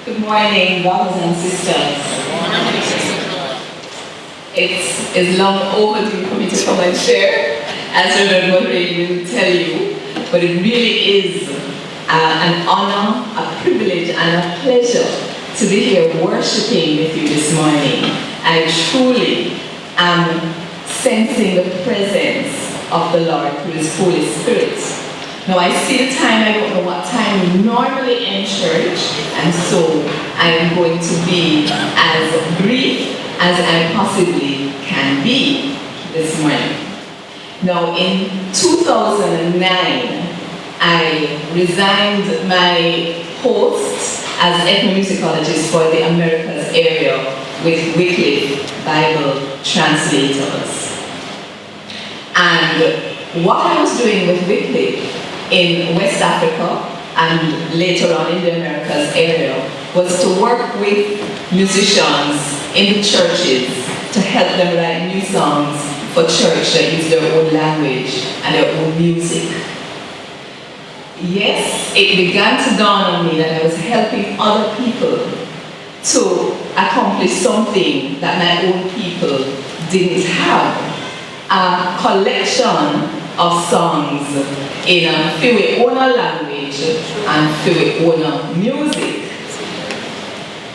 Good morning, brothers and sisters. It's long overdue for me to come and share, as Reverend Murray will tell you, but it really is an honor, a privilege, and a pleasure to be here worshiping with you this morning. I truly am sensing the presence of the Lord through His Holy Spirit. Now I see the time, I don't know what time we normally end church, and so I am going to be as brief as I possibly can be this morning. Now in 2009, I resigned my post as ethnomusicologist for the Americas area with Wycliffe Bible Translators. And what I was doing with Wycliffe in West Africa and later on in the Americas area was to work with musicians in the churches to help them write new songs for church that use their own language and their own music. Yes, it began to dawn on me that I was helping other people to accomplish something that my own people didn't have. A collection of songs in a Fiwi-Ona language and Fiwi-Ona music.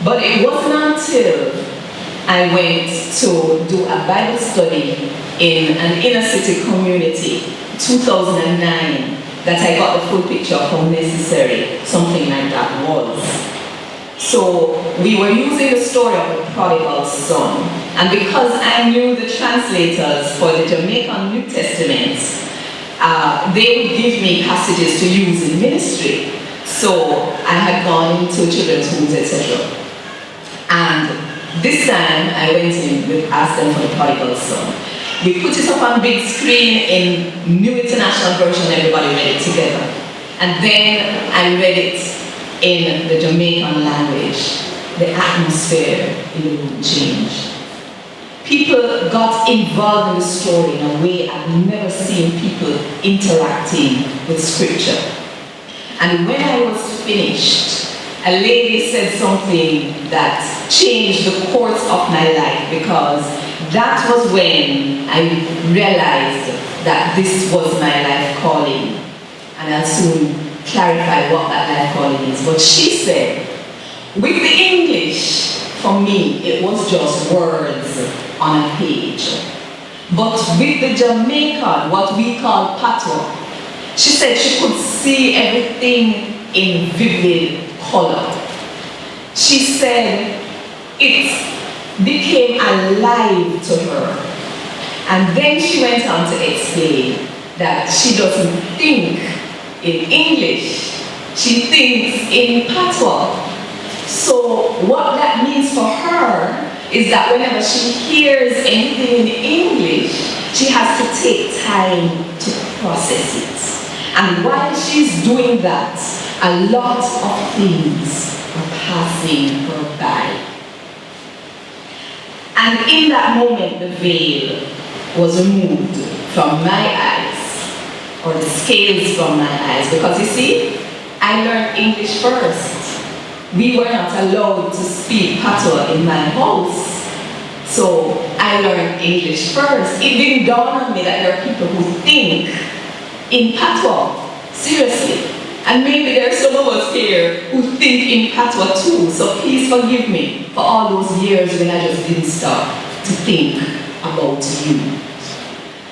But it wasn't until I went to do a Bible study in an inner city community, 2009, that I got the full picture of how necessary something like that was. So we were using the story of the prodigal son, and because I knew the translators for the Jamaican New Testament, they would give me passages to use in ministry. So I had gone into children's homes, etc. And this time I went in with Ask Them for the Prodigal Son. We put it up on big screen in New International Version, everybody read it together. And then I read it in the Jamaican language. The atmosphere in the room changed. People got involved in the story in a way I've never seen people interacting with scripture. And when I was finished, a lady said something that changed the course of my life, because that was when I realized that this was my life calling. And I'll soon clarify what that life calling is. But she said, with the English, for me, it was just words on a page. But with the Jamaican, what we call patois, she said she could see everything in vivid color. She said it became alive to her. And then she went on to explain that she doesn't think in English, she thinks in patois. So what that means for her is that whenever she hears anything in English, she has to take time to process it. And while she's doing that, a lot of things are passing her by. And in that moment, the veil was removed from my eyes, or the scales from my eyes, because you see, I learned English first. We were not allowed to speak patois in my house. So I learned English first. It didn't dawn on me that there are people who think in patois, seriously. And maybe there are some of us here who think in patois too. So please forgive me for all those years when I just didn't stop to think about you.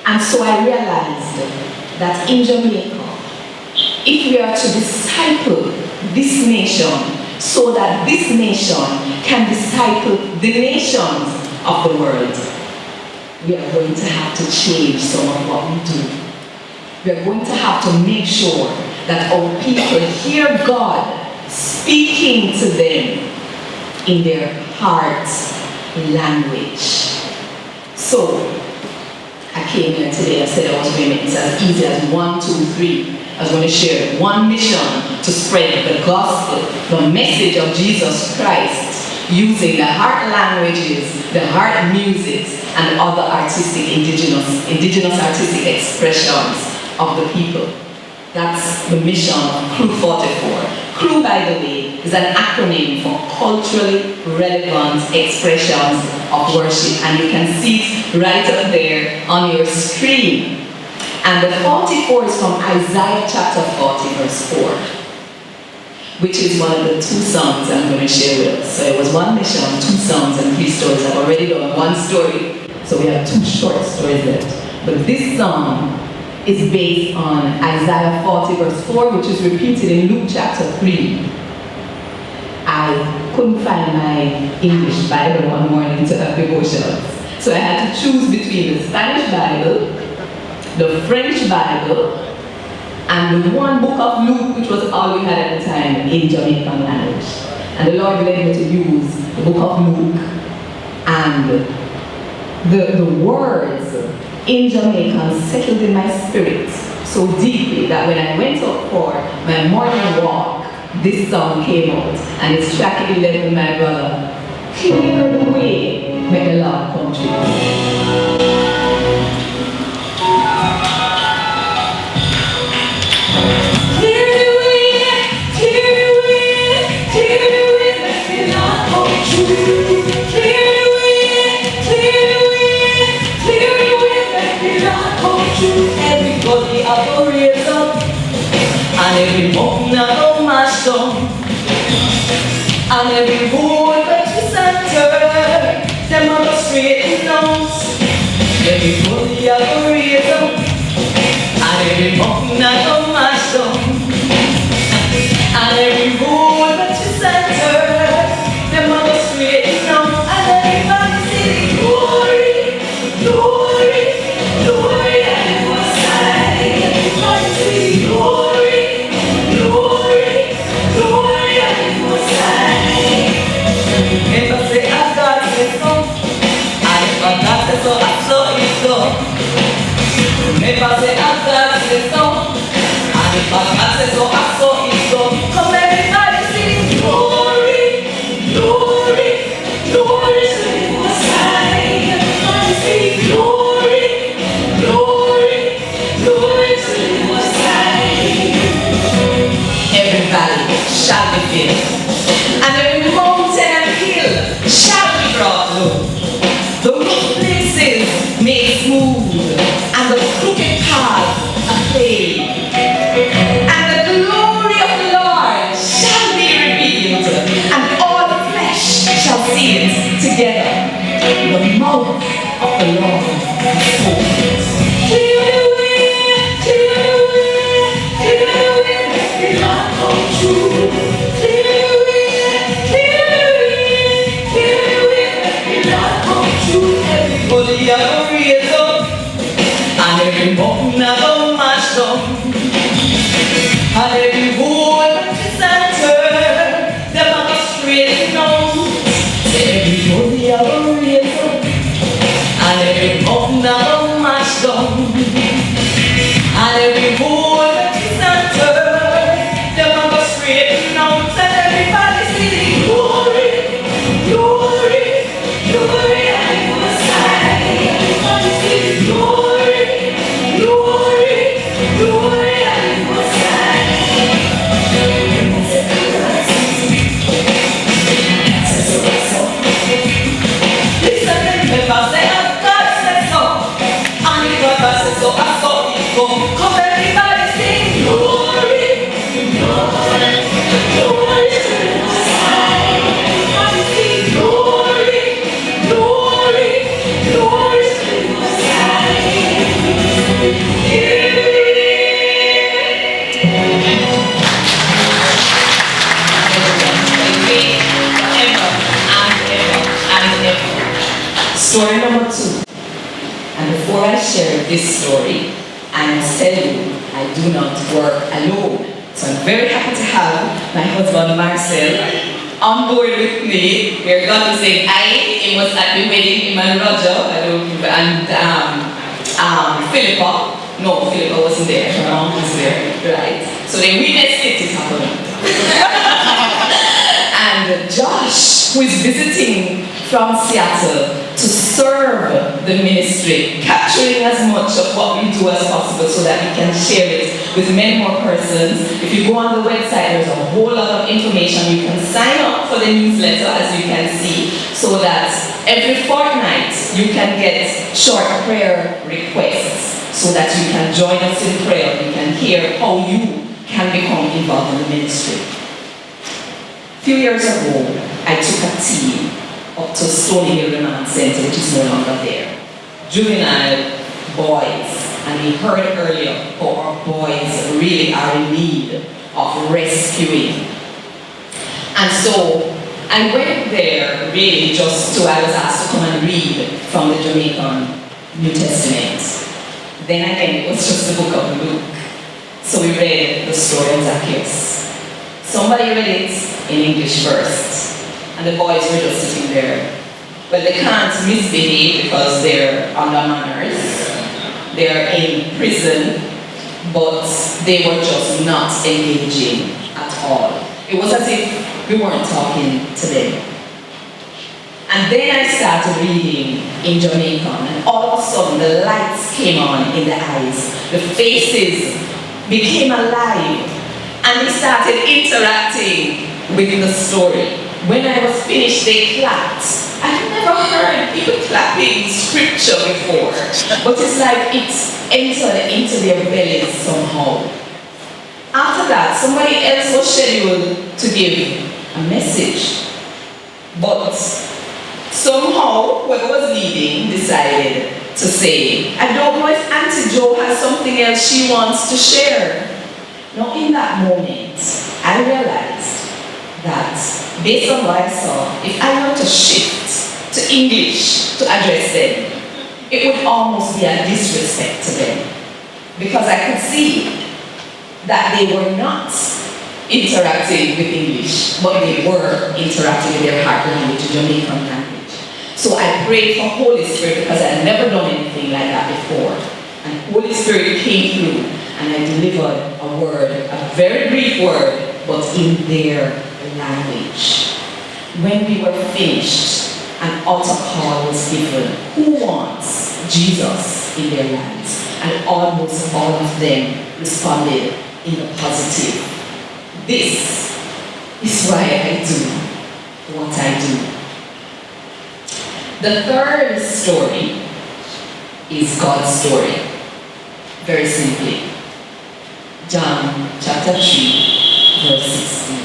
And so I realized that in Jamaica, if we are to disciple this nation, so that this nation can disciple the nations of the world, we are going to have to change some of what we do. We are going to have to make sure that our people hear God speaking to them in their heart language. So I came here today, I said I was going to make this as easy as 1, 2, 3. I was going to share one mission to spread the gospel, the message of Jesus Christ, using the heart languages, the heart musics, and other artistic, indigenous artistic expressions of the people. That's the mission of Crew 44. CREW, by the way, is an acronym for Culturally Relevant Expressions of Worship, and you can see it right up there on your screen. And the 44 is from Isaiah chapter 40, verse 4, which is one of the 2 songs I'm going to share with us. So it was 1 mission, 2 songs, and 3 stories. I've already done 1 story, so we have 2 short stories left. But this song is based on Isaiah 40, verse 4, which is repeated in Luke chapter 3. I couldn't find my English Bible one morning to have devotions, so I had to choose between the Spanish Bible, the French Bible, and the one book of Luke, which was all we had at the time in Jamaican language. And the Lord led me to use the book of Luke, and the words in Jamaican settled in my spirit so deeply that when I went up for my morning walk, this song came out, and it's track 11, my brother. Clear the way, make the Lord come true. Everybody I go raise up, and every mountain I go mash down, and every road that we center, them I go straighten out. Everybody I go raise up, and every mountain I go mash down, and every road that we center, them I go straighten out. And everybody say glory, glory, glory. Glory, glory, glory, and Most High. Never say I got it so, and if I got it so, I saw it so. Never say I got it so, and if I got it so, I saw it so. Come everybody sing glory, glory, glory to the Most High. Everybody sing glory, glory, glory to the Most High. Every valley shall be filled, and every mountain and hill shall be brought low. The rough places made smooth, and the crooked paths are paved. And the glory of the Lord shall be revealed, and all flesh shall see it together. The mouth of the Lord is opened. Everybody I go raise up, and every mountain I go mash down, and every road that we center, them I go straighten out. Everybody I go raise up, and every mountain I go mash down, and every road that we center, them I go straighten out. And everybody sing glory, glory, glory. Glory, glory, glory, and Most High. Listen, if I say God said so, and if God said so, I saw it go. Come everybody sing glory, glory, glory to the Most High. Everybody sing glory, glory, glory to the Most High. Story number 2. And before I share this story, I must tell you, I do not work alone. So I'm very happy to have my husband Marcel on board with me. We're going to say it was at the wedding, him and Roger, and Philippa. No, Philippa wasn't there, her mom was there, right? So they witnessed it happening. And Josh, who is visiting from Seattle to serve the ministry, capturing as much of what we do as possible so that we can share it with many more persons. If you go on the website, there's a whole lot of information. You can sign up for the newsletter, as you can see, so that every fortnight you can get short prayer requests so that you can join us in prayer. You can hear how you can become involved in the ministry. A few years ago, I took a team up to Stony Hill Remand Center, which is no longer there. Juvenile boys, and we heard earlier how our boys really are in need of rescuing. And so I went there really just to, I was asked to come and read from the Jamaican New Testament. Then again, it was just the book of Luke. So we read the story of Zacchaeus. Somebody read it in English first. And the boys were just sitting there. Well, they can't misbehave because they're under manners. They're in prison, but they were just not engaging at all. It was as if we weren't talking to them. And then I started reading in Jamaican, and all of a sudden the lights came on in the eyes. The faces became alive, and they started interacting with the story. When I was finished, they clapped. I've never heard people clapping scripture before, but it's like it's entered into their bellies somehow. After that, somebody else was scheduled to give a message, but somehow whoever was leading decided to say, I don't know if Auntie Jo has something else she wants to share. Now in that moment, I realized that based on what I saw, if I were to shift to English to address them, it would almost be a disrespect to them. Because I could see that they were not interacting with English, but they were interacting with their heart language, Jamaican language. So I prayed for Holy Spirit because I had never done anything like that before. And Holy Spirit came through and I delivered a word, a very brief word, but in their language. When we were finished, an altar call was given. Who wants Jesus in their lives? And almost all of them responded in the positive. This is why I do what I do. The third story is God's story. Very simply. John chapter 3, verse 16.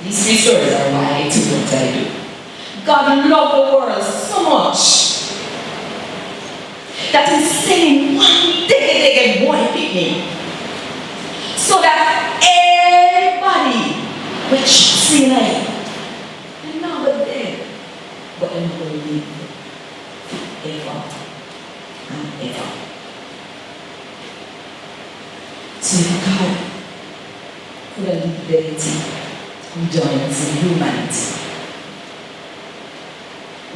These three stories are why I do what I do. God loved the world so much that He's sending one diggy boy picnic so that everybody which see Him and not the dead, but then will live forever and ever. So if God could have lived there who joins in humanity,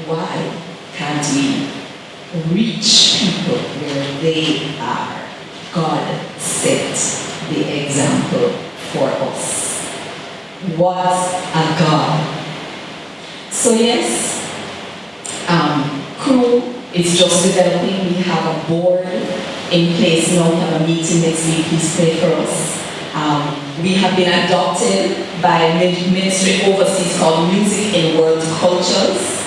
why can't we reach people where they are? God set the example for us. What a God. So yes, crew is just developing. We have a board in place now. We have a meeting next week. Please pray for us. We have been adopted by a ministry overseas called Music in World Cultures,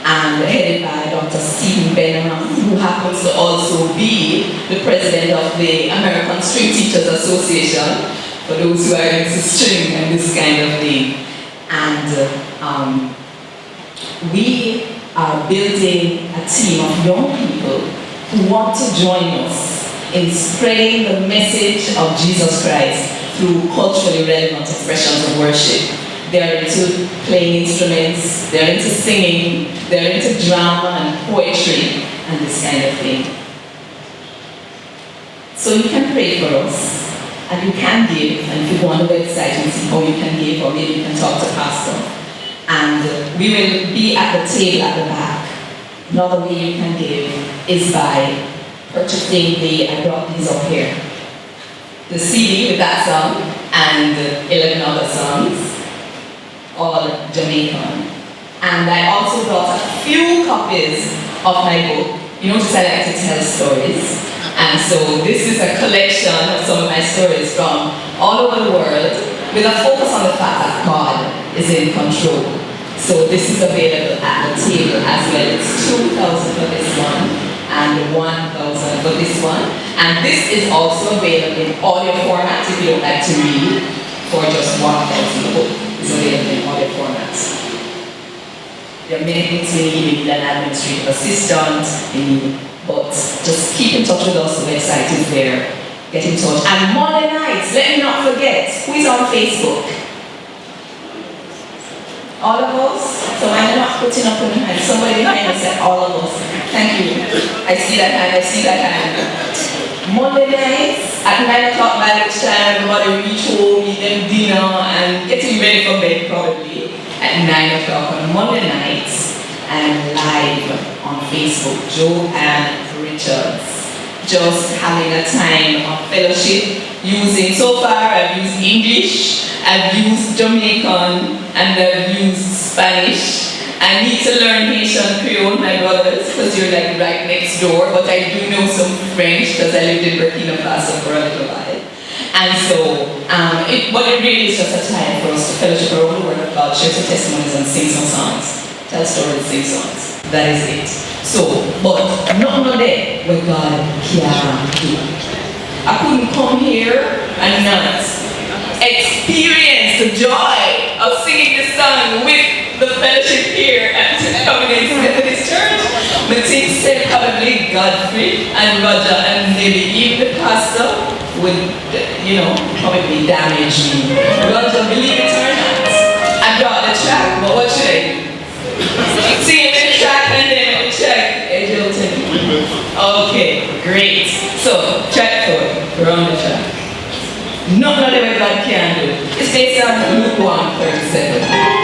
and headed by Dr. Stephen Benham, who happens to also be the president of the American String Teachers Association, for those who are into string and this kind of thing. And we are building a team of young people who want to join us in spreading the message of Jesus Christ through culturally relevant expressions of worship. They're into playing instruments, they're into singing, they're into drama and poetry and this kind of thing. So you can pray for us, and you can give, and if you go on the website and see how you can give, or maybe you can talk to Pastor. And we will be at the table at the back. Another way you can give is by purchasing I brought these up here, the CD with that song and 11 other songs, all Jamaican. And I also brought a few copies of my book. You notice I like to tell stories. And so this is a collection of some of my stories from all over the world with a focus on the fact that God is in control. So this is available at the table as well. It's 2,000 for this one and 1,000 for this one. And this is also available in audio format if you don't like to read for just 1,000. The book is available in audio format. There are many things we need. We need an administrative assistant, but just keep in touch with us. The website is there. Get in touch. And Monday nights, let me not forget, who is on Facebook? All of us? So I'm not putting up on your hand. Somebody behind me said all of us. Thank you. I see that hand, I see that hand. Monday nights at 9 o'clock by lunchtime, everybody reach home, eat them dinner, and getting ready for bed probably at 9 o'clock on Monday nights. And live on Facebook, Joanne Richards. Just having a time of fellowship using, so far I've used English, I've used Jamaican, and I've used Spanish. I need to learn Haitian Creole, my brothers, because you're like right next door, but I do know some French because I lived in Burkina Faso for a little while. And so, but it really is just a time for us to fellowship around the Word of God, share some testimonies, and sing some songs. Tell stories, sing songs. That is it. So, but nothing there what God can do. I couldn't come here and not experience the joy of singing the song with the fellowship here at Covenant Methodist Church. But things said probably Godfrey and Roger and maybe even the pastor would, probably damage me. Roger, believe it or not, I brought the track, but what should I do? Sing the track and then we check. Okay, great. So, track 4, we're on the track. Nothing that God can do. It's based on Luke 1:37.